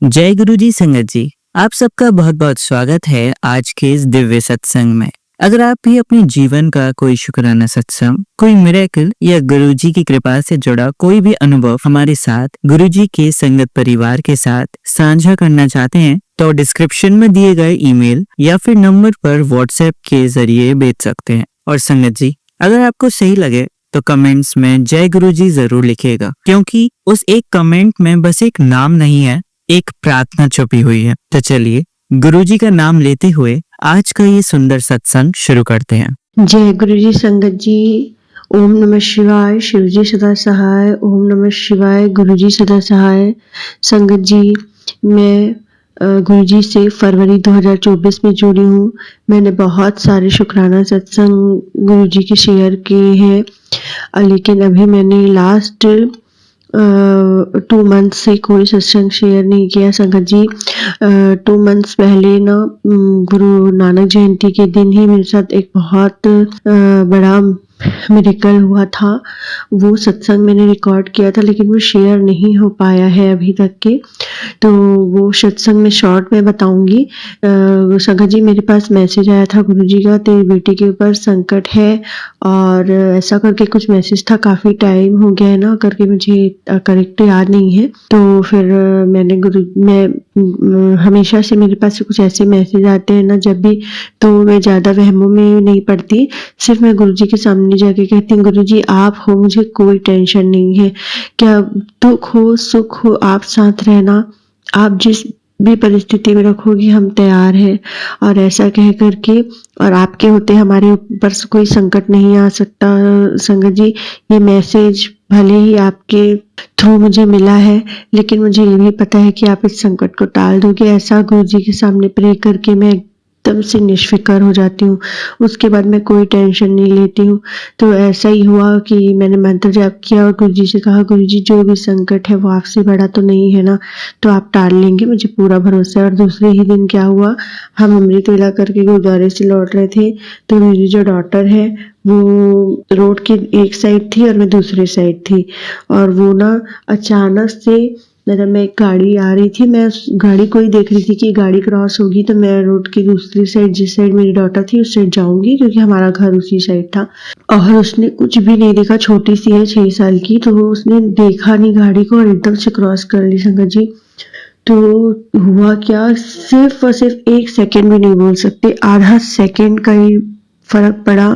जय गुरु जी संगत जी, आप सबका बहुत बहुत स्वागत है आज के इस दिव्य सत्संग में। अगर आप भी अपने जीवन का कोई शुक्राना सत्संग, कोई मिरेकल या गुरु जी की कृपा से जुड़ा कोई भी अनुभव हमारे साथ गुरु जी के संगत परिवार के साथ साझा करना चाहते हैं तो डिस्क्रिप्शन में दिए गए ईमेल या फिर नंबर पर व्हाट्सएप के जरिए भेज सकते हैं। और संगत जी, अगर आपको सही लगे तो कमेंट्स में जय गुरु जी जरूर लिखिएगा, क्योंकि उस एक कमेंट में बस एक नाम नहीं है, एक प्रार्थना छुपी हुई है। तो चलिए गुरुजी का नाम लेते हुए आज का ये सुंदर सत्संग शुरू करते हैं। जय गुरु जी संगत जी। ओम नमः शिवाय। शिव जी सदा सहाय। ओम नमः शिवाय। गुरु जी सदा सहाय। संगत जी, मैं गुरु जी से फरवरी 2024 में जुड़ी हूँ। मैंने बहुत सारे शुक्राना सत्संग गुरु जी के शेयर किए हैं, लेकिन अभी मैंने लास्ट 2 मंथ से कोई सत्संग शेयर नहीं किया। संगत जी, 2 मंथ्स पहले ना गुरु नानक जयंती के दिन ही मेरे साथ एक बहुत बड़ा मिरेकल हुआ था। वो सत्संग मैंने रिकॉर्ड किया था, लेकिन वो शेयर नहीं हो पाया है अभी तक के। तो वो सत्संग में शॉर्ट में बताऊंगी। संगत जी, मेरे पास मैसेज आया था गुरु जी का, तेरी बेटी के ऊपर संकट है और ऐसा करके कुछ मैसेज था। काफ़ी टाइम हो गया है ना करके, मुझे करेक्ट याद नहीं है। तो फिर मैं हमेशा से मेरे पास कुछ ऐसे मैसेज आते हैं ना जब भी, तो मैं ज़्यादा वहमों में नहीं पड़ती। सिर्फ मैं गुरु जी के सामने जाके कहती हूँ, गुरु जी आप हो, मुझे कोई टेंशन नहीं है। क्या दुख हो सुख हो, आप साथ रहना, आप जिस भी परिस्थिति में रखोगी हम तैयार हैं। और ऐसा कह करके, और आपके होते हमारे ऊपर कोई संकट नहीं आ सकता। संगत जी, ये मैसेज भले ही आपके थ्रू मुझे मिला है, लेकिन मुझे ये भी पता है कि आप इस संकट को टाल दोगे। ऐसा गुरु जी के सामने प्रे करके मैं एकदम से निष्फिकर हो जाती हूँ। उसके बाद मैं कोई टेंशन नहीं लेती हूँ। तो ऐसा ही हुआ कि मैंने मंत्र जाप किया और गुरु जी से कहा, गुरु जी जो भी संकट है वो आपसे बड़ा तो नहीं है ना, तो आप टाल लेंगे, मुझे पूरा भरोसा है। और दूसरे ही दिन क्या हुआ, हम अमृत वेला करके गुरुद्वारे से लौट रहे थे, तो मेरी जो डॉटर है वो रोड की एक साइड थी और मैं दूसरी साइड थी। और वो ना अचानक से, मतलब मैं एक गाड़ी आ रही थी, मैं उस गाड़ी को ही देख रही थी कि गाड़ी क्रॉस होगी तो मैं रोड की दूसरी साइड, जिस साइड मेरी डॉटर थी उस साइड जाऊंगी, क्योंकि हमारा घर उसी साइड था। और उसने कुछ भी नहीं देखा, छोटी सी है 6 साल की, तो उसने देखा नहीं गाड़ी को और एकदम से क्रॉस कर ली। संगत जी, तो हुआ क्या, सिर्फ और सिर्फ 1 सेकेंड भी नहीं बोल सकते, आधा सेकेंड का ही फर्क पड़ा।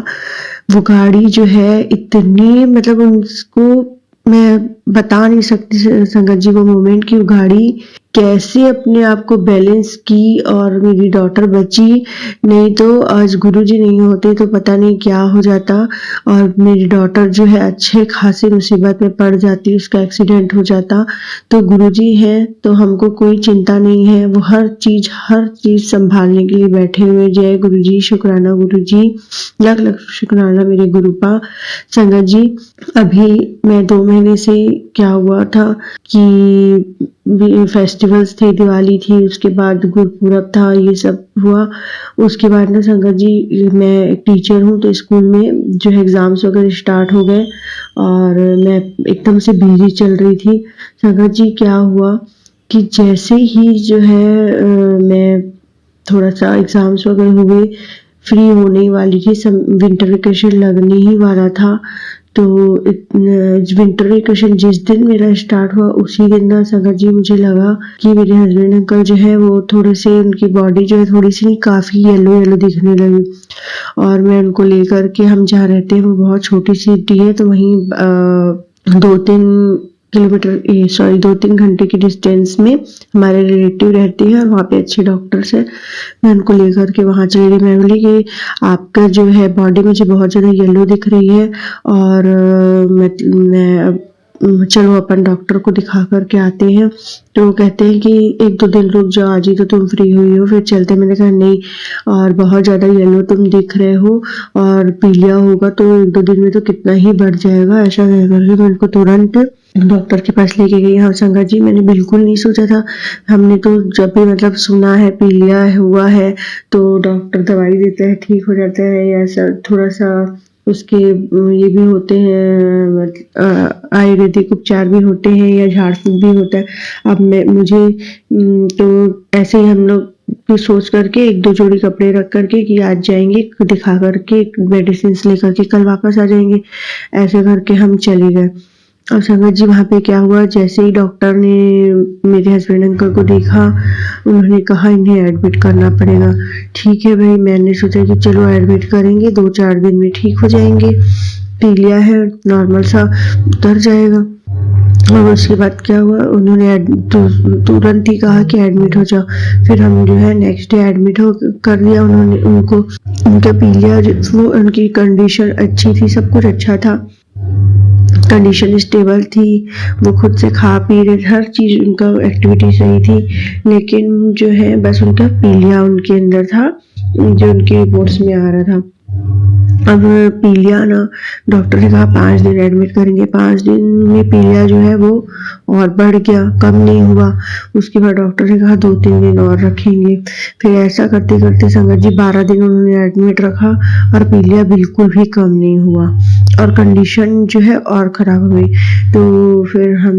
वो गाड़ी जो है इतनी, मतलब उसको मैं बता नहीं सकती संगत जी वो मोमेंट की। वो गाड़ी कैसे अपने आप को बैलेंस की और मेरी डॉटर बची। नहीं तो आज गुरुजी नहीं होते तो पता नहीं क्या हो जाता, और मेरी डॉटर जो है अच्छे खासी मुसीबत में पड़ जाती, उसका एक्सीडेंट हो जाता। तो गुरुजी हैं तो हमको कोई चिंता नहीं है, वो हर चीज संभालने के लिए बैठे हुए। जय गुरुजी, शुक्राना गुरुजी, लख लख शुक्राना मेरे गुरुपा। संगत जी, अभी मैं 2 महीने से क्या हुआ था कि फेस्टिवल्स थे, दिवाली थी, उसके बाद गुरपुरब था, ये सब हुआ। उसके बाद ना संगत जी, मैं एक टीचर हूँ तो स्कूल में जो है एग्जाम्स वगैरह स्टार्ट हो गए और मैं एकदम से बिजी चल रही थी। संगत जी, क्या हुआ कि जैसे ही जो है मैं थोड़ा सा एग्जाम्स वगैरह हुए, फ्री होने वाली थी, विंटर वेकेशन लगने ही वाला था। तो विंटर वेकेशन जिस दिन मेरा स्टार्ट हुआ उसी दिन ना संगत जी मुझे लगा कि मेरे हस्बैंड अंकल जो है वो थोड़े से, उनकी बॉडी जो है थोड़ी सी काफ़ी येलो येलो दिखने लगी। और मैं उनको लेकर के, हम जहाँ रहते हैं वो बहुत छोटी सी सिटी है, तो वहीं 2-3 घंटे की डिस्टेंस में हमारे रिलेटिव रहते हैं और वहाँ पे अच्छे डॉक्टर्स हैं। मैं उनको लेकर के वहाँ चली गई। मैं बोली कि आपका जो है बॉडी मुझे बहुत ज़्यादा येलो दिख रही है और मैं चलो अपन डॉक्टर को दिखा करके आते हैं। तो वो कहते हैं कि 1-2 दिन रुक जाओ, आज ही तो तुम फ्री हुई हो, फिर चलते। मैंने कहा नहीं, और बहुत ज़्यादा येलो तुम दिख रहे हो और पीलिया होगा तो 1-2 दिन में तो कितना ही बढ़ जाएगा। ऐसा कह करके मैं उनको तुरंत डॉक्टर के पास लेके गई। हाँ संगत जी, मैंने बिल्कुल नहीं सोचा था। हमने तो जब भी मतलब सुना है पीलिया हुआ है तो डॉक्टर दवाई देता है, ठीक हो जाता है, या थोड़ा सा उसके ये भी होते हैं, आयुर्वेदिक उपचार भी होते हैं या झाड़ फूँक भी होता है। अब मुझे तो ऐसे ही हम लोग की सोच करके 1-2 जोड़ी कपड़े रख करके कि आज जाएंगे दिखा करके मेडिसिन लेकर के कल वापस आ जाएंगे, ऐसे करके हम चले गए। और संगत जी वहाँ पे क्या हुआ, जैसे ही डॉक्टर ने मेरे हस्बैंड अंकल को देखा, उन्होंने कहा इन्हें एडमिट करना पड़ेगा। ठीक है भाई, मैंने सोचा कि चलो एडमिट करेंगे, 2-4 दिन में ठीक हो जाएंगे, पीलिया है, नॉर्मल सा उतर जाएगा। और उसके बाद क्या हुआ, उन्होंने तुरंत ही कहा कि एडमिट हो जाओ। फिर हम जो है नेक्स्ट डे एडमिट हो कर दिया उन्होंने उनको। उनका पीलिया वो उनकी कंडीशन अच्छी थी, सब कुछ अच्छा था, कंडीशन स्टेबल थी, वो खुद से खा पी रहे, हर चीज़ उनका एक्टिविटी सही थी, लेकिन जो है बस उनका पीलिया उनके अंदर था जो उनके रिपोर्ट्स में आ रहा था। अब पीलिया ना, डॉक्टर ने कहा 5 दिन एडमिट करेंगे, 5 दिन में पीलिया जो है वो और बढ़ गया, कम नहीं हुआ। उसके बाद डॉक्टर ने कहा 2-3 दिन और रखेंगे। फिर ऐसा करते करते संगत जी 12 दिन उन्होंने एडमिट रखा और पीलिया बिल्कुल भी कम नहीं हुआ और कंडीशन जो है और ख़राब हो गई। तो फिर हम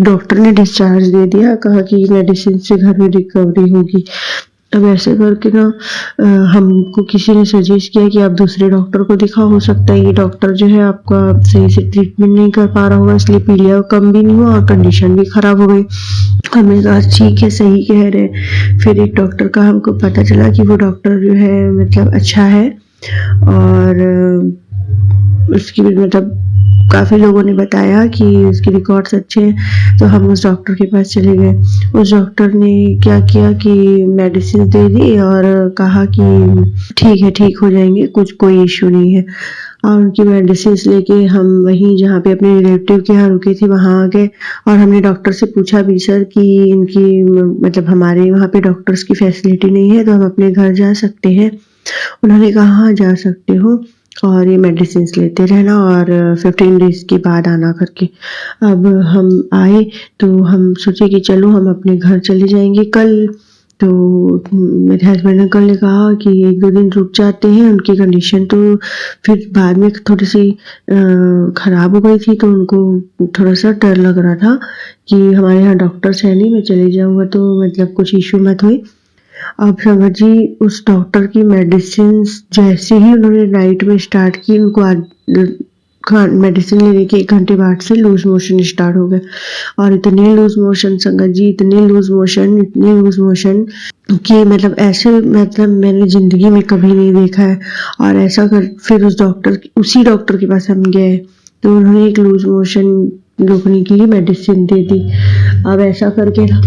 डॉक्टर ने डिस्चार्ज दे दिया, कहा कि मेडिसिन से घर में रिकवरी होगी। अब ऐसे करके ना हमको किसी ने सजेस्ट किया कि आप दूसरे डॉक्टर को दिखाओ, हो सकता है ये डॉक्टर जो है आपका सही से ट्रीटमेंट नहीं कर पा रहा होगा, इसलिए पीलिया कम भी नहीं हुआ और कंडीशन भी खराब हो गई। हमने कहा ठीक है, सही कह रहे। फिर एक डॉक्टर का हमको पता चला कि वो डॉक्टर जो है मतलब अच्छा है और उसकी मतलब काफ़ी लोगों ने बताया कि उसके रिकॉर्ड्स अच्छे हैं, तो हम उस डॉक्टर के पास चले गए। उस डॉक्टर ने क्या किया कि मेडिसिन दे दी और कहा कि ठीक है, ठीक हो जाएंगे, कोई इश्यू नहीं है। और उनकी मेडिसिन लेके हम वहीं जहाँ पे अपने रिलेटिव के यहाँ रुके थे वहाँ आ गए और हमने डॉक्टर से पूछा भी सर कि इनकी मतलब हमारे वहाँ पे डॉक्टर्स की फैसिलिटी नहीं है तो हम अपने घर जा सकते हैं। उन्होंने कहा हाँ जा सकते हो और ये मेडिसिन लेते रहना और 15 डेज के बाद आना करके। अब हम आए तो हम सोचे कि चलो हम अपने घर चले जाएंगे कल। तो मेरे हस्बैंड अंकल ने कहा कि 1-2 दिन रुक जाते हैं, उनकी कंडीशन तो फिर बाद में थोड़ी सी ख़राब हो गई थी, तो उनको थोड़ा सा डर लग रहा था कि हमारे यहाँ डॉक्टर्स है नहीं, मैं चले जाऊँगा तो मतलब कुछ इशू मत हुई। अब संगत जी उस डॉक्टर की मेडिसिन जैसे ही उन्होंने नाइट में स्टार्ट की, उनको मेडिसिन लेने के 1 घंटे बाद से लूज मोशन स्टार्ट हो गए और इतने लूज मोशन संगत जी, इतने लूज मोशन कि मतलब ऐसे मतलब मैंने ज़िंदगी में कभी नहीं देखा है। और ऐसा कर फिर उसी डॉक्टर के पास हम गए तो उन्होंने एक लूज मोशन रोकने के लिए मेडिसिन दे दी। अब ऐसा करके ना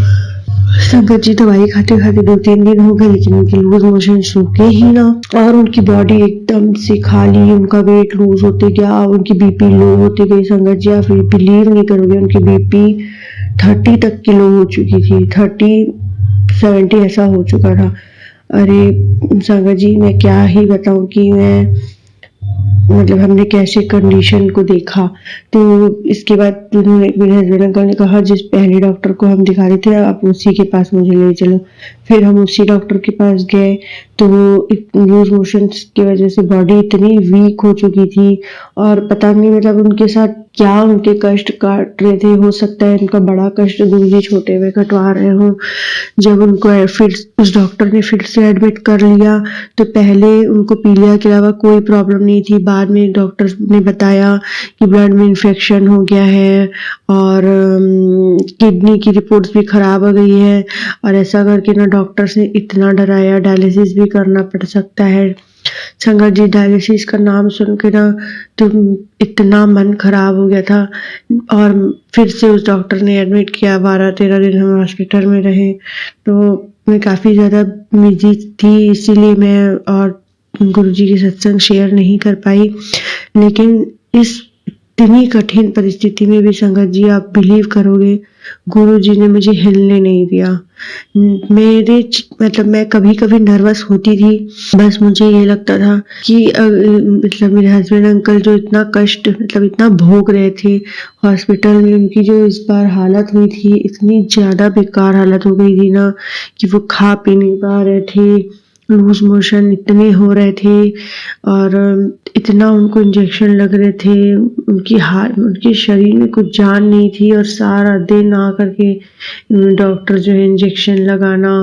संगत जी दवाई खाते खाते 2-3 दिन हो गए, लेकिन उनके लूज मोशन रुके ही ना और उनकी बॉडी एकदम से खाली, उनका वेट लूज होते गया, उनकी बीपी लो होती गई। संगत जी आप बिलीव नहीं करोगे, उनकी बीपी 30 तक की लो हो चुकी थी, 30-70 ऐसा हो चुका था। अरे संगत जी मैं क्या ही बताऊं कि मैं मतलब हमने कैसे कंडीशन को देखा। तो इसके बाद मेरे हस्बैंड अंकल ने कहा जिस पहले डॉक्टर को हम दिखा रहे थे आप उसी के पास मुझे ले चलो। फिर हम उसी डॉक्टर के पास गए तो लूज मोशन की वजह से बॉडी इतनी वीक हो चुकी थी और पता नहीं मतलब उनके साथ क्या उनके कष्ट काट रहे थे। हो सकता है उनका बड़ा कष्ट गुरुजी छोटे हुए कटवा रहे हों। जब उनको फिर उस डॉक्टर ने फिर से एडमिट कर लिया तो पहले उनको पीलिया के अलावा कोई प्रॉब्लम नहीं थी। बाद में डॉक्टर ने बताया कि ब्लड में इन्फेक्शन हो गया है और किडनी की रिपोर्ट्स भी खराब हो गई है और ऐसा करके ना डॉक्टर्स ने इतना डराया डायलिसिस भी करना पड़ सकता है। संगत जी डायलिसिस का नाम सुन के ना तो इतना मन खराब हो गया था और फिर से उस डॉक्टर ने एडमिट किया। 12-13 दिन हम हॉस्पिटल में रहे तो मैं काफ़ी ज़्यादा बिजी थी, इसीलिए मैं और गुरुजी के सत्संग शेयर नहीं कर पाई। लेकिन इस इतनी कठिन परिस्थिति में भी संगत जी आप बिलीव करोगे गुरुजी ने मुझे हिलने नहीं दिया। मतलब मैं कभी कभी नर्वस होती थी, बस मुझे ये लगता था कि मतलब मेरे हस्बैंड अंकल जो इतना कष्ट मतलब इतना भोग रहे थे हॉस्पिटल में, उनकी जो इस बार हालत हुई थी इतनी ज़्यादा बेकार हालत हो गई थी ना कि वो खा पी नहीं पा रहे थे लूज मोशन इतने हो रहे थे और इतना उनको इंजेक्शन लग रहे थे, उनके शरीर में कुछ जान नहीं थी और सारा दिन आकर के डॉक्टर जो है इंजेक्शन लगाना।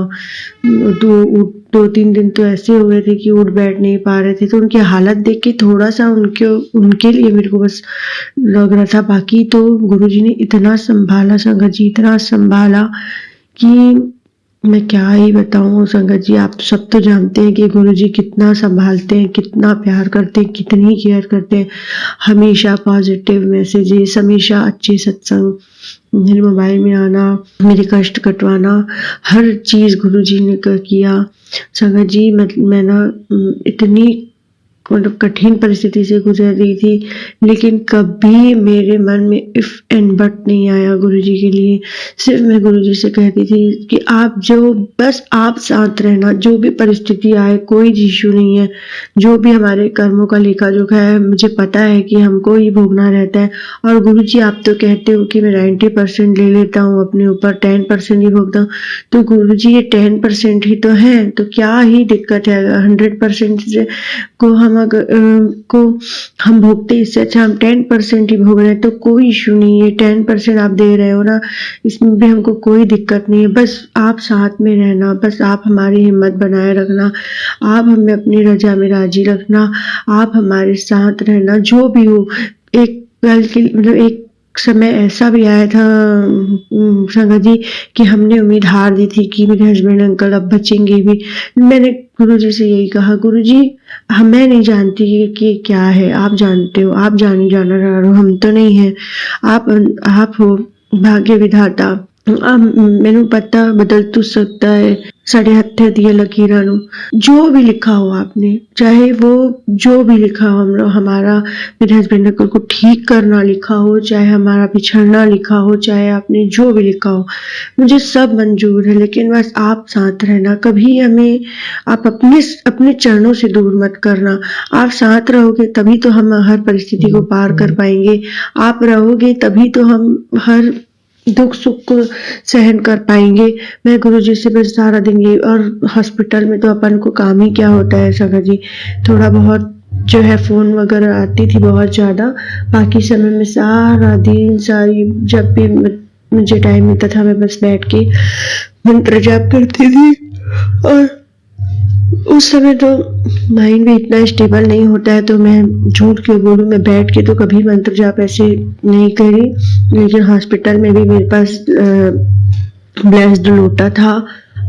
2-3 दिन तो ऐसे हो गए थे कि उठ बैठ नहीं पा रहे थे, तो उनकी हालत देख के थोड़ा सा उनके लिए मेरे को बस लग रहा था। बाकी तो गुरुजी ने इतना संभाला संगत जी, इतना संभाला कि मैं क्या ही बताऊं संगत जी। आप सब तो जानते हैं कि गुरुजी कितना संभालते हैं, कितना प्यार करते हैं, कितनी केयर करते हैं। हमेशा पॉजिटिव मैसेजेस, हमेशा अच्छे सत्संग मेरे मोबाइल में आना, मेरे कष्ट कटवाना, हर चीज गुरुजी ने किया। संगत जी मैं ना इतनी मतलब कठिन परिस्थिति से गुजर रही थी, लेकिन कभी मेरे मन में इफ एंड बट नहीं आया गुरुजी के लिए। सिर्फ मैं गुरुजी से कहती थी कि बस आप साथ रहना, जो भी परिस्थिति आए कोई इशू नहीं है, जो भी हमारे कर्मों का लेखा जोखा है मुझे पता है कि हमको ही भोगना रहता है। और गुरुजी आप तो कहते हो कि मैं 90% ले लेता हूँ अपने ऊपर, 10% ही भोगता हूँ, तो गुरुजी ये 10% ही तो है, तो क्या ही दिक्कत है। 100% को हम भोगते, इससे अच्छा हम 10% ही भोग रहे हैं तो कोई इशू नहीं है। 10% आप दे रहे हो ना, इसमें भी हमको कोई दिक्कत नहीं है। बस आप साथ में रहना, बस आप हमारी हिम्मत बनाए रखना, आप हमें अपनी रजा में राजी रखना, आप हमारे साथ रहना, जो भी हो। एक पल के मतलब एक समय ऐसा भी आया था संगत जी कि हमने उम्मीद हार दी थी कि मेरे हस्बैंड अंकल अब बचेंगे भी। मैंने गुरुजी से यही कहा, गुरुजी मैं नहीं जानती कि क्या है, आप जानते हो, आप जाना रहो, हम तो नहीं है। आप हो भाग्य विधाता। मैनू पता बदल तो सकता है, साढ़े हत्थे दिए लकीरां नू जो भी लिखा हो आपने, चाहे वो जो भी लिखा हो, हमारा मेरे हस्बैंड अंकल को ठीक करना लिखा हो, चाहे हमारा बिछड़ना लिखा हो, चाहे आपने जो भी लिखा हो, मुझे सब मंजूर है। लेकिन बस आप साथ रहना, कभी हमें आप अपने चरणों से दूर मत करना। आप साथ रहोगे तभी तो हम हर परिस्थिति को पार कर पाएंगे, आप रहोगे तभी तो हम हर दुख सुख को सहन कर पाएंगे। मैं गुरुजी से बस सारा दिन ये, और हॉस्पिटल में तो अपन को काम ही क्या होता है संगत जी, थोड़ा बहुत जो है फोन वगैरह आती थी बहुत ज्यादा, बाकी समय में सारा दिन जब भी मुझे टाइम मिलता था मैं बस बैठ के मंत्र जाप करती थी। और उस समय तो माइंड भी इतना स्टेबल नहीं होता है, तो मैं झूठ क्यों बोलूं, मैं बैठ के तो कभी मंत्र जाप ऐसे नहीं करी। लेकिन हॉस्पिटल में भी मेरे पास ब्लेस्ड लोटा था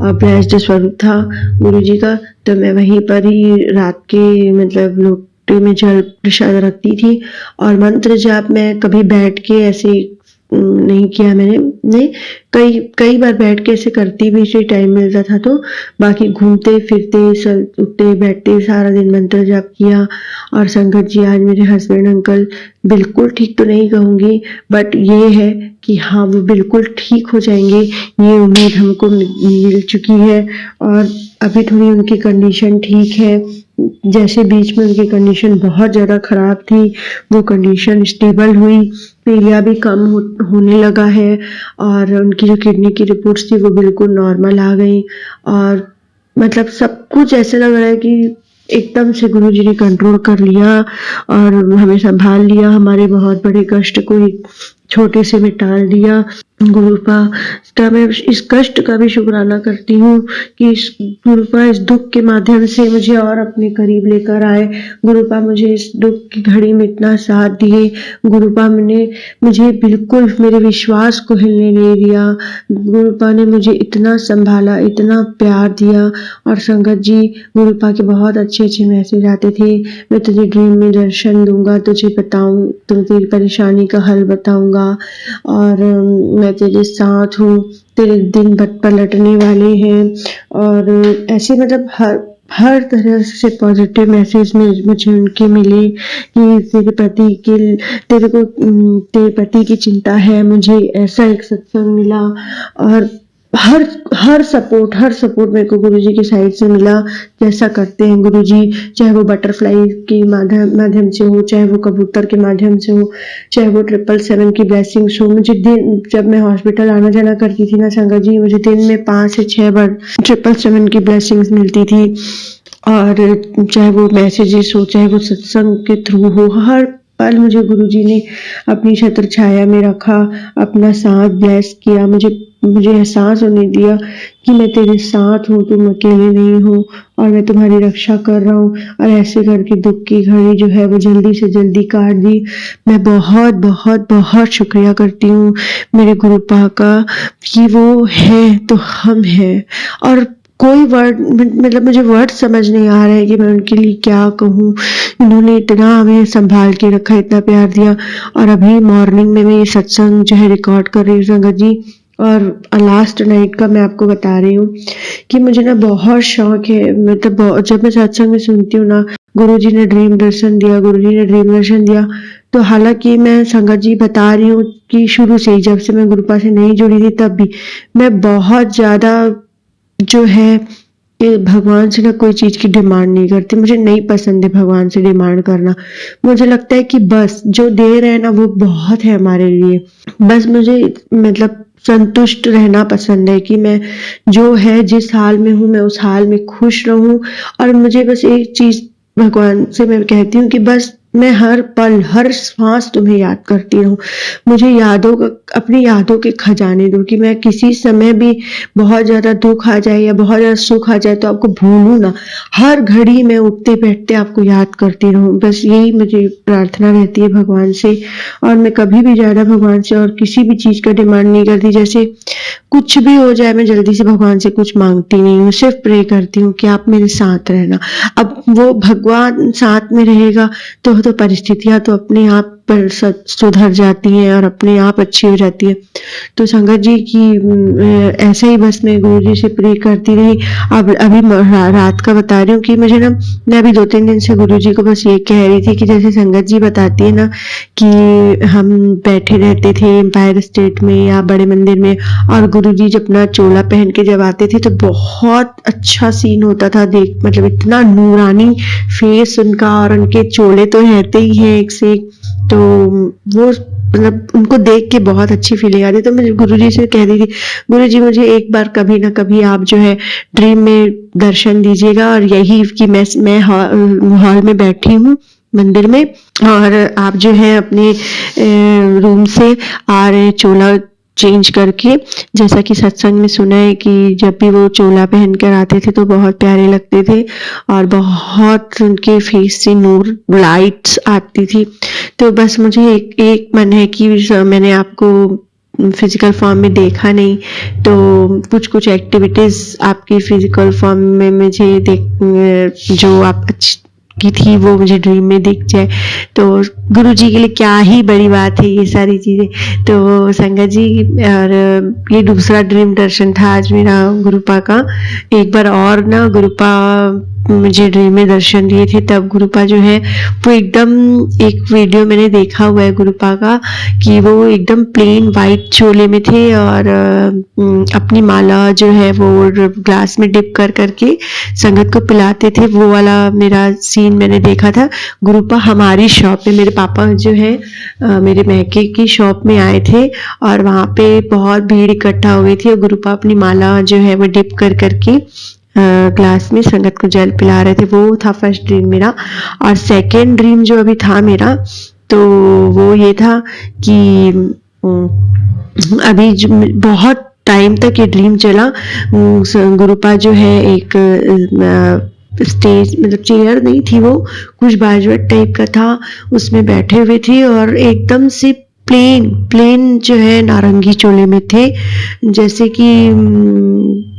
और ब्लेस्ड स्वरूप था गुरुजी का, तो मैं वहीं पर ही रात के मतलब लोटे में जल प्रसाद रखती थी। और मंत्र जाप मैं कभी बैठ के ऐसे नहीं किया मैंने, नहीं कई बार बैठ के ऐसे करती भी थी, टाइम मिलता था तो। बाकी घूमते फिरते उठते बैठते सारा दिन मंत्र जाप किया। और संगत जी आज मेरे हस्बैंड अंकल बिल्कुल ठीक तो नहीं कहूंगी, बट ये है कि हाँ वो बिल्कुल ठीक हो जाएंगे, ये उम्मीद हमको मिल चुकी है। और अभी थोड़ी उनकी कंडीशन ठीक है, जैसे बीच में उनकी कंडीशन बहुत ज़्यादा खराब थी, वो कंडीशन स्टेबल हुई, पीलिया भी कम होने लगा है, और उनकी जो किडनी की रिपोर्ट्स थी वो बिल्कुल नॉर्मल आ गई। और मतलब सब कुछ ऐसा लग रहा है कि एकदम से गुरुजी ने कंट्रोल कर लिया और हमें संभाल लिया, हमारे बहुत बड़े कष्ट को एक छोटे से में टाल दिया। गुरुपा का मैं इस कष्ट का भी शुक्राना करती हूँ कि गुरुपा इस दुख के माध्यम से मुझे और अपने करीब लेकर आए। गुरुपा मुझे इस दुख की घड़ी में इतना साथ दिए। गुरुपा ने मुझे बिल्कुल मेरे विश्वास को हिलने नहीं दिया। गुरुपा ने मुझे इतना संभाला, इतना प्यार दिया। और संगत जी गुरुपा के बहुत अच्छे अच्छे मैसेज आते थे, मैं तुझे ड्रीम में दर्शन दूंगा, तुझे बताऊं, तुम तेरी परेशानी का हल बताऊंगा, और मैं तेरे साथ हूँ, तेरे दिन पलटने वाले हैं। और ऐसे मतलब हर तरह से पॉजिटिव मैसेज मुझे उनके मिले कि तेरे पति की चिंता है। मुझे ऐसा एक सत्संग मिला। और हर सपोर्ट मेरे को गुरुजी की साइड से मिला। जैसा करते हैं गुरुजी, चाहे वो बटरफ्लाई के माध्यम से हो, चाहे वो कबूतर के माध्यम से हो, चाहे वो 777 की ब्लेसिंग्स हो। मुझे दिन जब मैं हॉस्पिटल आना जाना करती थी ना संगत जी, मुझे दिन में 5 से 6 बार 777 की ब्लेसिंग्स मिलती थी। और चाहे वो मैसेजेस हो, चाहे वो सत्संग के थ्रू हो, हर पल मुझे गुरुजी ने अपनी छत्र छाया में रखा, अपना साथ ब्लेस किया, मुझे एहसास होने दिया कि मैं तेरे साथ हूँ, तुम अकेले नहीं हो और मैं तुम्हारी रक्षा कर रहा हूँ। और ऐसे करके दुख की घड़ी जो है वो जल्दी से जल्दी काट दी। मैं बहुत बहुत बहुत शुक्रिया करती हूँ मेरे गुरुपा का कि वो है तो हम हैं। और कोई वर्ड, मतलब मुझे वर्ड समझ नहीं आ रहा है कि मैं उनके लिए क्या कहूँ। इन्होंने इतना हमें संभाल के रखा, इतना प्यार दिया। और अभी मॉर्निंग में मैं ये सत्संग जो है रिकॉर्ड कर रही हूँ संगत जी, और लास्ट नाइट का मैं आपको बता रही हूँ कि मुझे ना बहुत शौक है, मतलब जब मैं सत्संग में सुनती हूँ ना, गुरुजी ने ड्रीम दर्शन दिया, गुरुजी ने ड्रीम दर्शन दिया। तो हालांकि मैं संगत जी बता रही हूँ कि शुरू से ही, जब से मैं गुरुपा से नहीं जुड़ी थी तब भी मैं बहुत ज्यादा जो है कि भगवान से ना कोई चीज की डिमांड नहीं करती। मुझे नहीं पसंद है भगवान से डिमांड करना। मुझे लगता है कि बस जो दे रहे हैं ना वो बहुत है हमारे लिए। बस मुझे मतलब संतुष्ट रहना पसंद है कि मैं जो है जिस हाल में हूँ मैं उस हाल में खुश रहूं। और मुझे बस एक चीज भगवान से मैं कहती हूँ कि बस मैं हर पल हर सांस तुम्हें याद करती रहूं। मुझे अपनी यादों के खजाने दो कि मैं किसी समय भी बहुत ज्यादा दुख आ जाए या बहुत ज्यादा सुख आ जाए तो आपको भूलूं ना। हर घड़ी मैं उठते बैठते आपको याद करती रहूं। बस यही मुझे प्रार्थना रहती है भगवान से। और मैं कभी भी ज्यादा भगवान से और किसी भी चीज का डिमांड नहीं करती। जैसे कुछ भी हो जाए मैं जल्दी से भगवान से कुछ मांगती नहीं हूँ, सिर्फ प्रे करती हूँ कि आप मेरे साथ रहना। अब वो भगवान साथ में रहेगा तो परिस्थितियां तो अपने आप पर सुधर जाती हैं और अपने आप अच्छी हो जाती है। तो संगत जी की ऐसे ही बस मैं गुरु जी से प्रे करती रही। अब अभी रात का बता रही हूँ कि मुझे ना, मैं अभी 2-3 दिन से गुरु जी को बस ये कह रही थी कि जैसे संगत जी बताती है ना कि हम बैठे रहते थे एम्पायर स्टेट में या बड़े मंदिर में, और गुरु जी जब अपना चोला पहन के जब आते थे तो बहुत अच्छा सीन होता था देख, मतलब इतना नूरानी फेस उनका, और उनके चोले तो रहते ही हैं एक से एक। तो वो मतलब उनको देख के बहुत अच्छी फीलिंग आती। तो मैं गुरुजी से कह रही थी, गुरुजी मुझे एक बार कभी ना कभी आप जो है ड्रीम में दर्शन दीजिएगा, और यही कि मैं हॉल में बैठी हूँ मंदिर में, और आप जो है अपने रूम से आ रहे चोला चेंज करके। जैसा कि सत्संग में सुना है कि जब भी वो चोला पहन कर आते थे तो बहुत प्यारे लगते थे और बहुत उनके फेस से नूर लाइट्स आती थी। तो बस मुझे एक मन है कि मैंने आपको फिजिकल फॉर्म में देखा नहीं, तो कुछ एक्टिविटीज आपकी फिजिकल फॉर्म में मुझे जो आप की थी वो मुझे ड्रीम में दिख जाए तो गुरु जी के लिए क्या ही बड़ी बात है ये सारी चीजें। तो संगत जी, और ये दूसरा ड्रीम दर्शन था आज मेरा गुरुपा का। एक बार और ना गुरुपा मुझे ड्रीम में दर्शन दिए थे, तब गुरुपा जो है वो एकदम, एक वीडियो मैंने देखा हुआ है गुरुपा का कि वो एकदम प्लेन वाइट चोले में थे और अपनी माला जो है वो ग्लास में डिप कर करके संगत को पिलाते थे। वो वाला मेरा सीन मैंने देखा था। गुरुपा हमारी शॉप में, मेरे पापा जो है मेरे मैके की शॉप में आए थे और वहां पे बहुत भीड़ इकट्ठा हुई थी और गुरुपा अपनी माला जो है वो डिप कर करके ग्लास में संगत को जल पिला रहे थे। वो था फर्स्ट ड्रीम मेरा। और सेकेंड ड्रीम जो अभी था मेरा, तो वो ये था कि अभी बहुत टाइम तक ये ड्रीम चला। गुरुपा जो है एक स्टेज, मतलब चेयर नहीं थी, वो कुछ बाजवट टाइप का था, उसमें बैठे हुए थे और एकदम से प्लेन जो है नारंगी चोले में थे। जैसे कि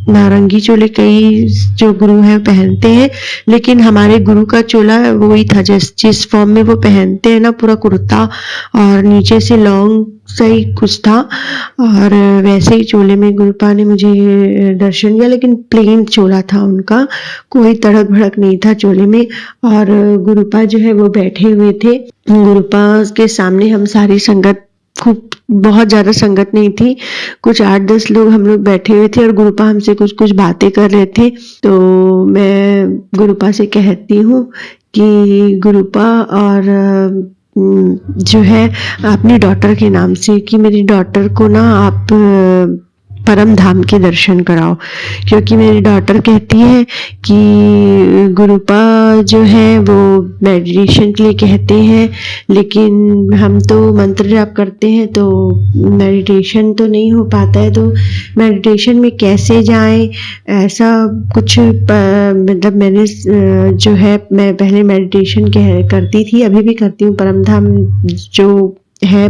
नारंगी चोले कई जो गुरु हैं पहनते हैं, लेकिन हमारे गुरु का चोला वही था जिस फॉर्म में वो पहनते हैं ना, पूरा कुर्ता और नीचे से लॉन्ग सही कुछ था, और वैसे ही चोले में गुरुपा ने मुझे दर्शन दिया। लेकिन प्लेन चोला था उनका, कोई तड़क भड़क नहीं था चोले में। और गुरुपा जो है वो बैठे हुए थे। गुरुपा के सामने हम सारी संगत खूब बहुत ज़्यादा संगत नहीं थी, कुछ 8-10 लोग हम लोग बैठे हुए थे और गुरुपा हमसे कुछ-कुछ बातें कर रहे थे। तो मैं गुरुपा से कहती हूँ कि गुरुपा और जो है अपनी डॉटर के नाम से कि मेरी डॉटर को ना आप परम धाम के दर्शन कराओ, क्योंकि मेरी डॉटर कहती है कि गुरुपा जो है वो मेडिटेशन के लिए कहते हैं, लेकिन हम तो मंत्र जाप करते हैं तो मेडिटेशन तो नहीं हो पाता है, तो मेडिटेशन में कैसे जाएं, ऐसा कुछ मतलब मैंने जो है मैं पहले मेडिटेशन करती थी, अभी भी करती हूँ। परम धाम जो है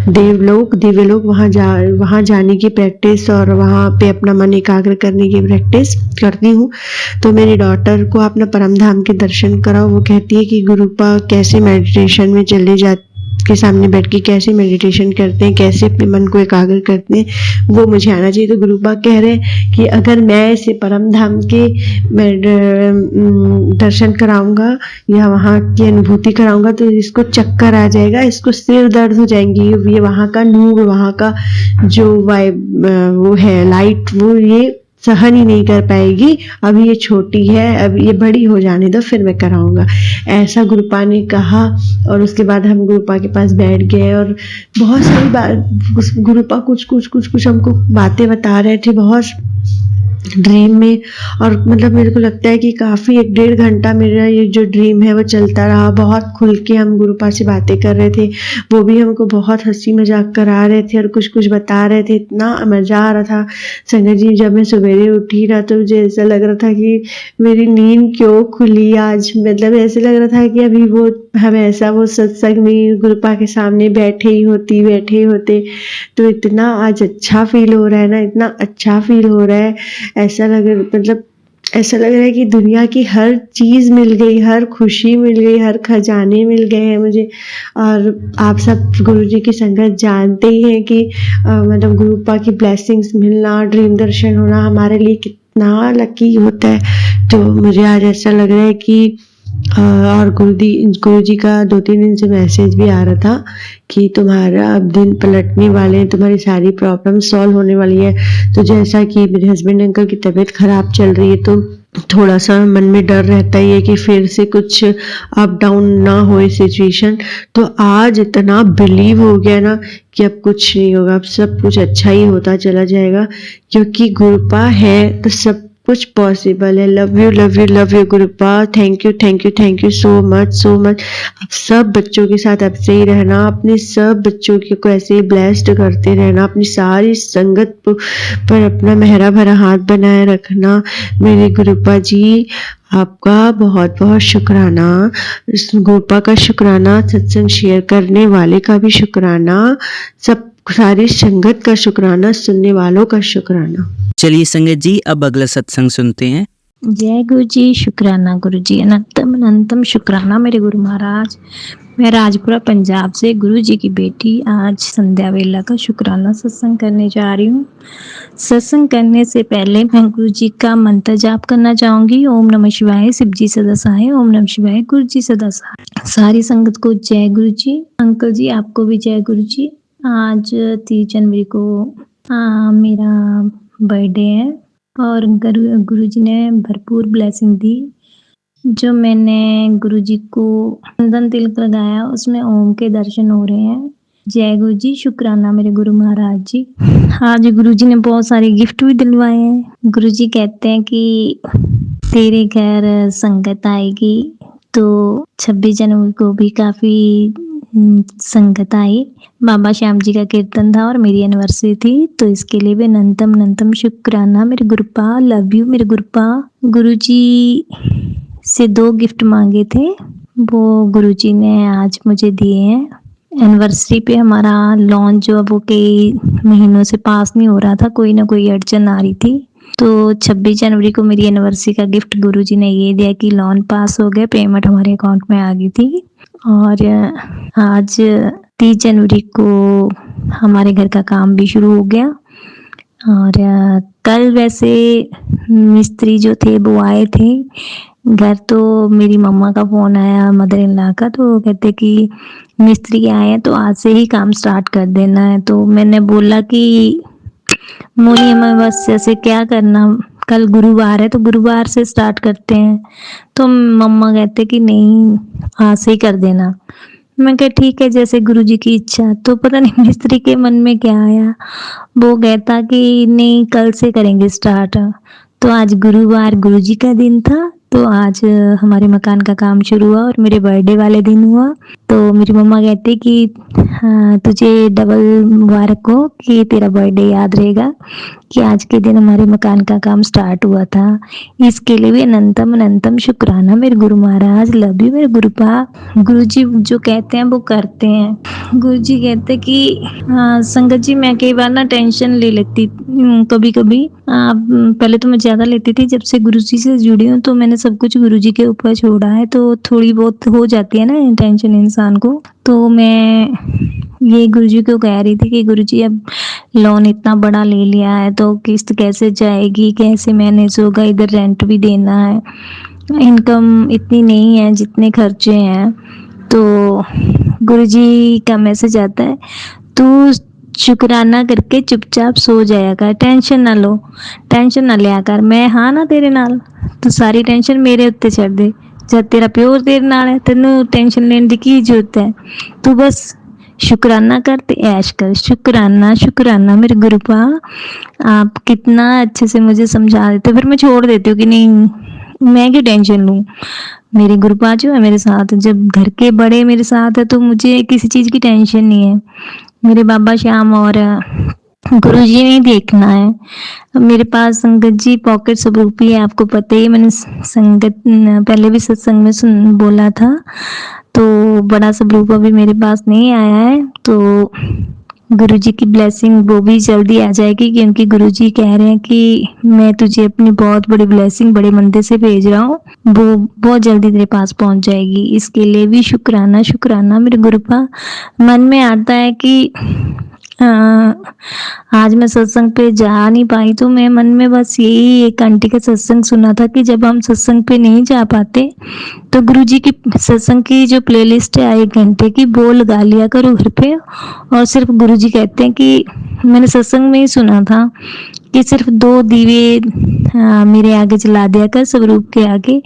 दिव्यलोक वहाँ जाने की प्रैक्टिस और वहाँ पे अपना मन एकाग्र करने की प्रैक्टिस करती हूँ। तो मेरी डॉटर को आप ना परम धाम के दर्शन कराओ। वो कहती है कि गुरुपा कैसे मेडिटेशन में चले जाते के सामने बैठ के कैसे मेडिटेशन करते हैं, कैसे अपने मन को एकाग्र करते हैं, वो मुझे आना चाहिए। तो गुरुपा कह रहे हैं कि अगर मैं इसे परम धाम के दर्शन कराऊंगा या वहाँ की अनुभूति कराऊंगा तो इसको चक्कर आ जाएगा, इसको सिर दर्द हो जाएंगी, ये वहाँ का नूर, वहाँ का जो वो है लाइट, वो ये सहन ही नहीं कर पाएगी। अभी ये छोटी है, अभी ये बड़ी हो जाने दो, फिर मैं कराऊंगा, ऐसा गुरुपा ने कहा। और उसके बाद हम गुरुपा के पास बैठ गए और बहुत सारी बात गुरुपा कुछ हमको बातें बता रहे थे, बहुत ड्रीम में। और मतलब मेरे को लगता है कि काफ़ी 1-1.5 घंटा मेरा ये जो ड्रीम है वो चलता रहा। बहुत खुल के हम गुरुपा से बातें कर रहे थे, वो भी हमको बहुत हंसी मजाक करा रहे थे और कुछ बता रहे थे। इतना मज़ा आ रहा था संगत जी। जब मैं सवेरे उठी ना तो मुझे ऐसा लग रहा था कि मेरी नींद क्यों खुली आज, मतलब ऐसे लग रहा था कि अभी वो हमेशा वो सत्संग में गुरुपा के सामने बैठे ही होते। तो इतना आज अच्छा फील हो रहा है ना, इतना अच्छा फील हो रहा है, ऐसा लग रहा है कि दुनिया की हर चीज़ मिल गई, हर खुशी मिल गई, हर खजाने मिल गए हैं मुझे। और आप सब गुरुजी की संगत जानते ही हैं कि मतलब गुरुपा की ब्लेसिंग्स मिलना, ड्रीम दर्शन होना हमारे लिए कितना लकी होता है। तो मुझे आज ऐसा लग रहा है कि और गुरुजी का 2-3 दिन से मैसेज भी आ रहा था कि तुम्हारा अब दिन पलटने वाले हैं, तुम्हारी सारी प्रॉब्लम सॉल्व होने वाली है। तो जैसा कि मेरे हस्बैंड अंकल की तबीयत खराब चल रही है तो थोड़ा सा मन में डर रहता ही है कि फिर से कुछ अप डाउन ना हो सिचुएशन। तो आज इतना बिलीव हो गया ना कि अब कुछ नहीं होगा, अब सब कुछ अच्छा ही होता चला जाएगा, क्योंकि गुरुपा है तो सब कुछ पॉसिबल है। Love you गुरुपा, thank you so much. आप सब बच्चों के साथ ऐसे ही रहना, अपने सब बच्चों को ऐसे ही ब्लेस्ड करते रहना, अपनी सारी संगत पर अपना मेहरा भरा हाथ बनाए रखना। मेरे गुरुपा जी आपका बहुत बहुत शुक्राना, इस गुरुपा का शुक्राना, सत्संग शेयर करने वाले का भी शुक्राना, सब सारी संगत का शुक्राना, सुनने वालों का शुक्राना। चलिए संगत जी, अब अगला सत्संग सुनते हैं। जय गुरु जी, शुक्राना गुरु जी, अनंतम शुक्राना मेरे गुरु महाराज। मैं राजपुरा पंजाब से गुरु जी की बेटी आज संध्या वेला का शुक्राना सत्संग करने जा रही हूँ। सत्संग करने से पहले मैं गुरु जी का मंत्र जाप करना चाहूंगी। ओम नमः शिवाय, शिव जी सदा सहाय, ओम नमः शिवाय, गुरु जी सदा सहाय। सारी संगत को जय गुरु जी। अंकल जी आपको भी जय गुरु जी। आज 30 जनवरी को मेरा बर्थडे है और गुरुजी ने भरपूर ब्लेसिंग दी। जो मैंने गुरुजी को चंदन तिलक लगाया उसमें ओम के दर्शन हो रहे हैं। जय गुरु जी, शुक्राना मेरे गुरु महाराज जी। आज गुरुजी ने बहुत सारे गिफ्ट भी दिलवाए हैं। गुरुजी कहते हैं कि तेरे घर संगत आएगी, तो 26 जनवरी को भी काफी संगत आई। बाबा श्याम जी का कीर्तन था और मेरी एनिवर्सरी थी, तो इसके लिए भी अनंतम शुक्राना मेरे गुरुपा। लव यू मेरे गुरुपा। गुरुजी से 2 गिफ्ट मांगे थे, वो गुरुजी ने आज मुझे दिए हैं। एनिवर्सरी पे हमारा लॉन जो अब वो कई महीनों से पास नहीं हो रहा था, कोई ना कोई अड़चन आ रही थी, तो 26 जनवरी को मेरी एनिवर्सरी का गिफ्ट गुरुजी ने ये दिया कि लॉन पास हो गया, पेमेंट हमारे अकाउंट में आ गई थी। और आज 30 जनवरी को हमारे घर का काम भी शुरू हो गया। और कल वैसे मिस्त्री जो थे वो आए थे, घर तो मेरी मम्मा का फ़ोन आया, मदर इन लॉ का, तो वो कहते कि मिस्त्री आए हैं तो आज से ही काम स्टार्ट कर देना है। तो मैंने बोला कि मोनी हमें बस ऐसे क्या करना, कल गुरुवार है तो गुरुवार से स्टार्ट करते हैं। तो मम्मा कहते कि नहीं, आज से ही कर देना। मैं कहा ठीक है, जैसे गुरुजी की इच्छा। तो पता नहीं मिस्त्री के मन में क्या आया, वो कहता कि नहीं, कल से करेंगे स्टार्ट। तो आज गुरुवार गुरुजी का दिन था, तो आज हमारे मकान का काम शुरू हुआ और मेरे बर्थडे वाले दिन हुआ। तो मेरी मम्मा कहती कि हाँ, तुझे डबल मुबारक हो कि तेरा बर्थडे याद रहेगा कि आज के दिन हमारे मकान का काम स्टार्ट हुआ था। इसके लिए भी अनंतम अनंतम शुक्राना मेरे गुरु महाराज, लव यू मेरे गुरुपा। गुरुजी जो कहते हैं वो करते हैं। गुरुजी कहते कि संगत जी, मैं कई बार ना टेंशन ले लेती कभी कभी। पहले तो मैं ज़्यादा लेती थी, जब से गुरुजी से जुड़ी हूँ तो मैंने सब कुछ गुरुजी के ऊपर छोड़ा है, तो थोड़ी बहुत हो जाती है ना टेंशन इंसान को। तो मैं ये गुरुजी को कह रही थी कि गुरुजी, अब लोन इतना बड़ा ले लिया है तो किस्त कैसे जाएगी, कैसे मैनेज होगा, इधर रेंट भी देना है, इनकम इतनी नहीं है जितने खर्चे हैं। तो गुरुजी का मैसेज आता है, तू शुक्राना करके चुपचाप सो जाया कर, टेंशन ना लो, टेंशन ना लिया कर, मैं हाँ ना तेरे नाल, तू सारी टेंशन मेरे उत्ते छੱਡ दे। जब तेरा प्यो तेरे नाल है, तेनू टेंशन लेने की की जरूरत है, तू बस शुक्राना कर ते ऐश कर। शुक्राना शुक्राना मेरे गुरुपा, आप कितना अच्छे से मुझे समझा देते, फिर मैं छोड़ देती हूँ कि नहीं, मैं क्यों टेंशन लूँ। मेरे गुरुपा जो है मेरे साथ, जब घर के बड़े मेरे साथ है तो मुझे किसी चीज़ की टेंशन नहीं है। मेरे बाबा श्याम और गुरुजी ने देखना है। मेरे पास संगत जी पॉकेट स्वरूपी है, आपको पता ही है, मैंने संगत पहले भी सत्संग में बोला था। तो बड़ा स्वरूप अभी मेरे पास नहीं आया है, तो गुरुजी की ब्लेसिंग वो भी जल्दी आ जाएगी, क्योंकि गुरुजी कह रहे हैं कि मैं तुझे अपनी बहुत बड़ी ब्लेसिंग बड़े मंदिर से भेज रहा हूँ, वो बहुत जल्दी तेरे पास पहुंच जाएगी। इसके लिए भी शुक्राना शुक्राना मेरे गुरुपा। मन में आता है कि आज मैं सत्संग पे जा नहीं पाई, तो मैं मन में बस यही एक आंटी का सत्संग सुना था कि जब हम सत्संग पे नहीं जा पाते तो गुरुजी की सत्संग की जो प्लेलिस्ट है 1 घंटे की, वो लगा लिया करो घर पे। और सिर्फ गुरुजी कहते हैं कि मैंने सत्संग में ही सुना था कि सिर्फ 2 दीवे मेरे आगे जला दिया कर, स्वरूप के आगे,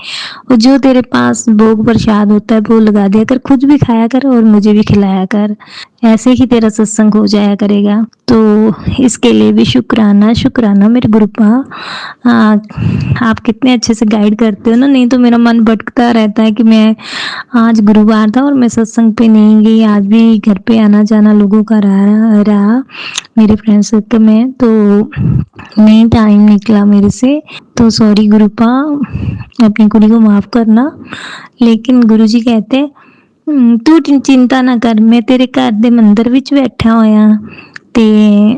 और जो तेरे पास भोग प्रसाद होता है वो लगा दिया कर, खुद भी खाया कर और मुझे भी खिलाया कर, ऐसे ही तेरा सत्संग हो जाया करेगा। तो इसके लिए भी शुक्राना शुक्राना मेरे गुरुपा। आप कितने अच्छे से गाइड करते हो ना, नहीं तो मेरा मन भटकता रहता है कि मैं आज गुरुवार था और मैं सत्संग पे नहीं गई। आज भी घर पे आना जाना लोगों का रहा मेरे फ्रेंड सर्कल में, तो नहीं टाइम निकला मेरे से, तो सॉरी गुरुपा, अपनी कुड़ी को माफ करना। लेकिन गुरुजी कहते तू चिंता ना कर, मैं तेरे घर दे मंदिर विच बैठा होया ते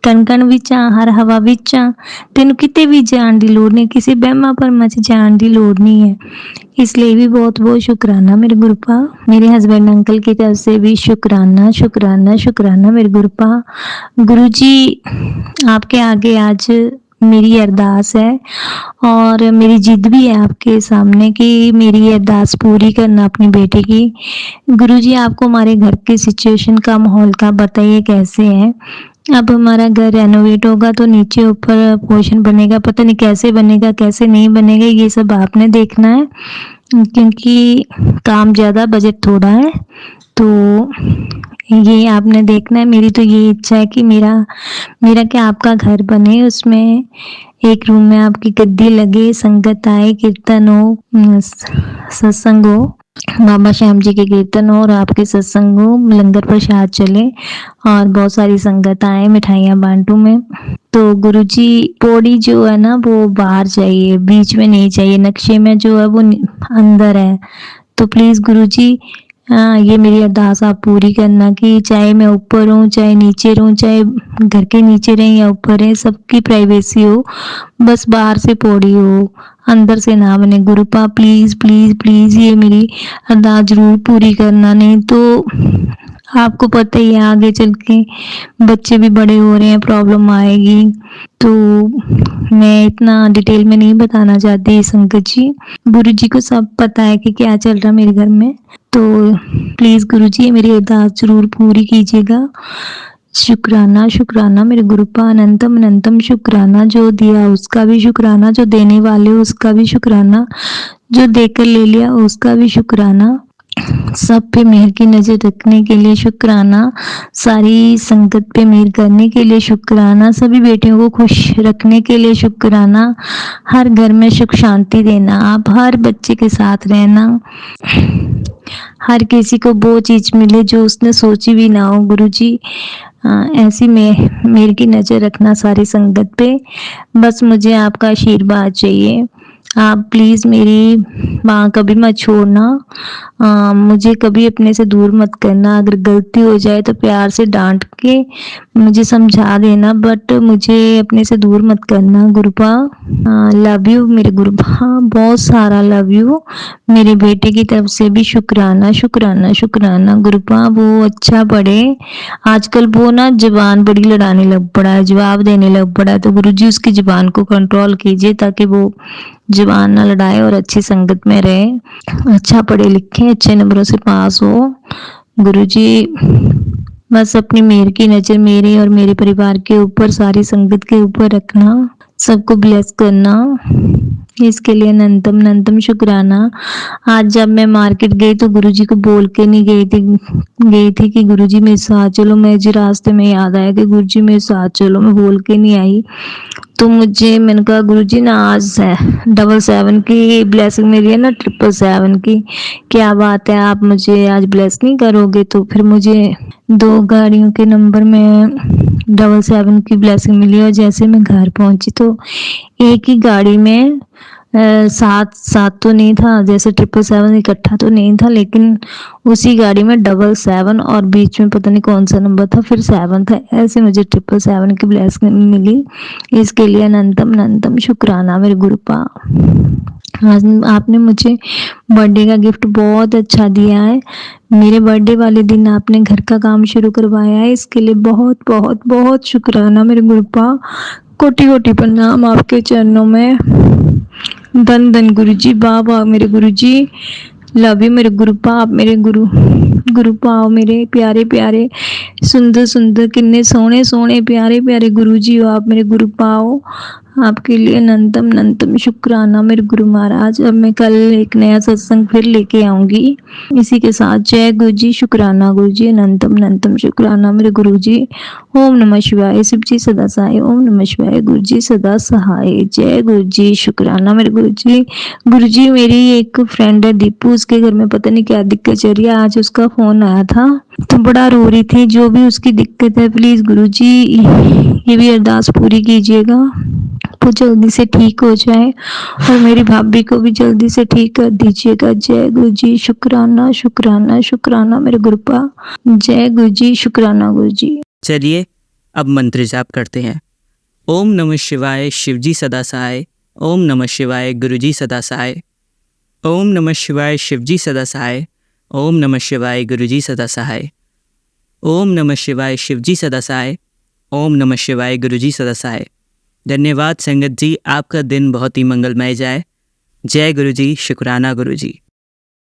कण कण विच आ, हर हवा विच आ, तेनू किते भी जाण दी लोड़ नहीं, किसी बहमा भरमा च जाण दी लोड़ नहीं है। इसलिए भी बहुत बहुत शुक्राना मेरे गुरुपा। मेरे हस्बैंड अंकल की तरफ से भी शुक्राना शुक्राना शुक्राना मेरे गुरुपा। गुरुजी आपके आगे आज मेरी अरदास है और मेरी जिद भी है आपके सामने कि मेरी अरदास पूरी करना अपनी बेटी की। गुरुजी आपको हमारे घर की सिचुएशन का, माहौल का बताइए कैसे है। अब हमारा घर रेनोवेट होगा तो नीचे ऊपर पोर्शन बनेगा, पता नहीं कैसे बनेगा कैसे नहीं बनेगा, ये सब आपने देखना है, क्योंकि काम ज़्यादा बजट थोड़ा है, तो ये आपने देखना है। मेरी तो ये इच्छा है कि मेरा क्या आपका घर बने, उसमें एक रूम में आपकी गद्दी लगे, संगत आए, कीर्तन हो, सत्संग हो, बाबा श्याम जी के कीर्तन हो और आपके सत्संग हो, लंगर प्रसाद चले और बहुत सारी संगत आए, मिठाइयाँ बांटू मैं। तो गुरुजी पौड़ी जो है ना वो बाहर चाहिए, बीच में नहीं चाहिए, नक्शे में जो है वो अंदर है। तो प्लीज गुरुजी ये मेरी अरदास आप पूरी करना कि चाहे मैं ऊपर हूँ चाहे नीचे रहूँ, चाहे घर के नीचे रहें या ऊपर रहें, सबकी प्राइवेसी हो, बस बाहर से पौड़ी हो, अंदर से ना बने। गुरुपा प्लीज प्लीज प्लीज ये मेरी अरदास जरूर पूरी करना, नहीं तो आपको पता ही है आगे चल के बच्चे भी बड़े हो रहे हैं, प्रॉब्लम आएगी, तो मैं इतना डिटेल में नहीं बताना चाहती संगत जी। गुरु जी को सब पता है कि क्या चल रहा मेरे घर में, तो प्लीज़ गुरु जी मेरी अरदास ज़रूर पूरी कीजिएगा। शुक्राना शुक्राना मेरे गुरुपा, अनंतम अनंतम शुक्राना, जो दिया उसका भी शुक्राना, जो देने वाले उसका भी शुक्राना, जो देकर ले लिया उसका भी शुक्राना, सब पे मेहर की नज़र रखने के लिए शुक्राना, सारी संगत पे मेहर करने के लिए शुक्राना, सभी बेटियों को खुश रखने के लिए शुक्राना, हर घर में सुख शांति देना, आप हर बच्चे के साथ रहना, हर किसी को वो चीज़ मिले जो उसने सोची भी ना हो गुरुजी। ऐसी मेहर की नज़र रखना सारी संगत पे। बस मुझे आपका आशीर्वाद चाहिए। आप प्लीज़ मेरी माँ कभी मत छोड़ना, मुझे कभी अपने से दूर मत करना। अगर गलती हो जाए तो प्यार से डांट के मुझे समझा देना, बट मुझे अपने से दूर मत करना गुरुपा। लव यू मेरे गुरुपा, बहुत सारा लव यू। मेरे बेटे की तरफ से भी शुक्राना शुक्राना शुक्राना गुरुपा। वो अच्छा पढ़े, आजकल वो ना ज़ुबान बड़ी लड़ाने लग पड़ा है, जवाब देने लग पड़ा है, तो गुरुजी उसकी ज़ुबान को कंट्रोल कीजिए ताकि वो ज़ुबान ना लड़ाए और अच्छी संगत में रहे, अच्छा पढ़े लिखे, अच्छे नंबरों से पास हो। गुरुजी बस अपनी मेहर की नज़र मेरे और मेरे परिवार के ऊपर, सारी संगत के ऊपर रखना, सबको ब्लेस करना, इसके लिए अनंतम अनंतम शुक्राना। आज जब मैं मार्केट गई तो गुरुजी को बोल के नहीं गई थी कि गुरुजी मेरे साथ चलो। मुझे रास्ते में याद आया कि गुरुजी मेरे साथ चलो, मैं बोल के नहीं आई। तो मैंने कहा गुरुजी ना आज 777 की ब्लेसिंग मिली है ना 777 की, क्या बात है, आप मुझे आज ब्लेस नहीं करोगे? तो फिर मुझे 2 गाड़ियों के नंबर में 777 की ब्लेसिंग मिली, और जैसे मैं घर पहुंची तो एक ही गाड़ी में 7 तो नहीं था, जैसे 777 इकट्ठा तो नहीं था, लेकिन उसी गाड़ी में 777 और बीच में पता नहीं कौन सा नंबर था, फिर 7 था, ऐसे मुझे 777 की ब्लेसिंग मिली। इसके लिए अनंतम अनंतम शुक्राना मेरे गुरुपा। आज आपने मुझे बर्थडे का गिफ्ट बहुत अच्छा दिया है। मेरे बर्थडे वाले दिन आपने घर का काम शुरू करवाया है, इसके लिए बहुत बहुत बहुत शुक्राना मेरे गुरुपा। कोटि कोटि प्रणाम आपके चरणों में। धन धन गुरुजी, बाबा मेरे गुरुजी, लव यू मेरे गुरुपा। आप मेरे गुरुपा हो, मेरे प्यारे प्यारे सुंदर सुंदर किन्ने सोहने सोहने प्यारे प्यारे गुरुजी हो आप मेरे गुरुपा हो। आपके लिए अनंतम अनंतम शुक्राना मेरे गुरु महाराज। अब मैं कल एक नया सत्संग फिर लेके आऊंगी इसी के साथ। जय गुरुजी, शुक्राना गुरुजी, अनंतम अनंतम शुक्राना मेरे गुरुजी। ओम नमः शिवाय, शिव जी सदा सहाय। ओम नमः शिवाय, गुरुजी सदा सहाय। जय गुरुजी, शुक्राना मेरे गुरुजी। गुरुजी मेरी एक फ्रेंड है दीपू, उसके घर में पता नहीं क्या दिक्कत चल रही है। आज उसका फोन आया था तो बड़ा रो रही थी। जो भी उसकी दिक्कत है प्लीज गुरुजी ये भी अरदास पूरी कीजिएगा, वो जल्दी से ठीक हो जाए, और मेरी भाभी को भी जल्दी से ठीक कर दीजिएगा। जय गुरुजी, शुक्राना शुक्राना शुक्राना मेरे गुरुपा। जय गुरुजी, शुक्राना गुरुजी। चलिए अब मंत्र जाप करते हैं। ओम नमः शिवाय, शिवजी सदा सहाय। ओम नमः शिवाय, गुरुजी सदा सहाय। ओम नमः शिवाय, शिवजी सदा सहाय। ओम नमः शिवाय, गुरुजी सदा सहाय। ओम नमः शिवाय, शिवजी सदा सहाय। ओम नमः शिवाय, गुरुजी सदा सहाय। धन्यवाद संगत जी, आपका दिन बहुत ही मंगलमय जाए। जय गुरुजी, शुक्राना गुरुजी।